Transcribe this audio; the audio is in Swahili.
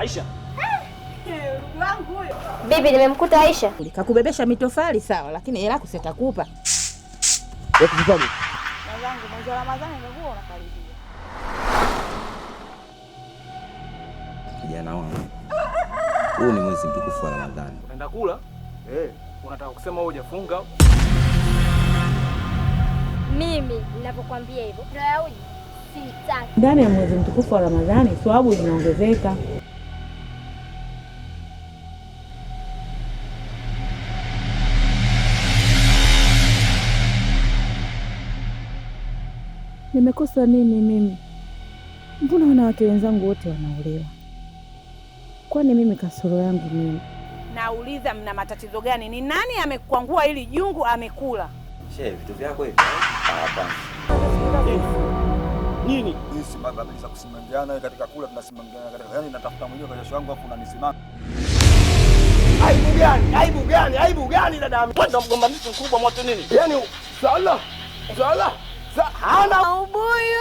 Aisha. Ndugu wangu huyo. Bibi, nimemkuta Aisha. Kakubebesha mitofali sawa, lakini hela yako sitakupa. Yakufaje? Mwanangu, mwezi wa Ramadhani ndio unakaribia. Kijana wangu. Huu ni mwezi mtukufu wa Ramadhani. Unaenda kula? Unataka kusema wewe hujafunga? Mimi ninapokuambia hivyo, ndio ya uji. Sitaki. Ndani ya mwezi mtukufu wa Ramadhani thawabu zinaongezeka. Nimekosa nini mimi? Mbona wanawake wenzangu wote wanaolewa? Kwani mimi kasoro yangu mimi? Nauliza, mna matatizo gani? Ni nani amekwangua hili jungu amekula? Shehe, vitu vyako hivi. Hapana. Nini? Sisi kabisa kusimamiana katika kula, tunasimamiana katika, yani natafuta mwenyewe kwa jasho yangu afu unanisimama. Aibu gani? Aibu gani? Aibu gani dada? Kwenda mgombanishi mkubwa moto nini? Yaani sala hana Ubuyu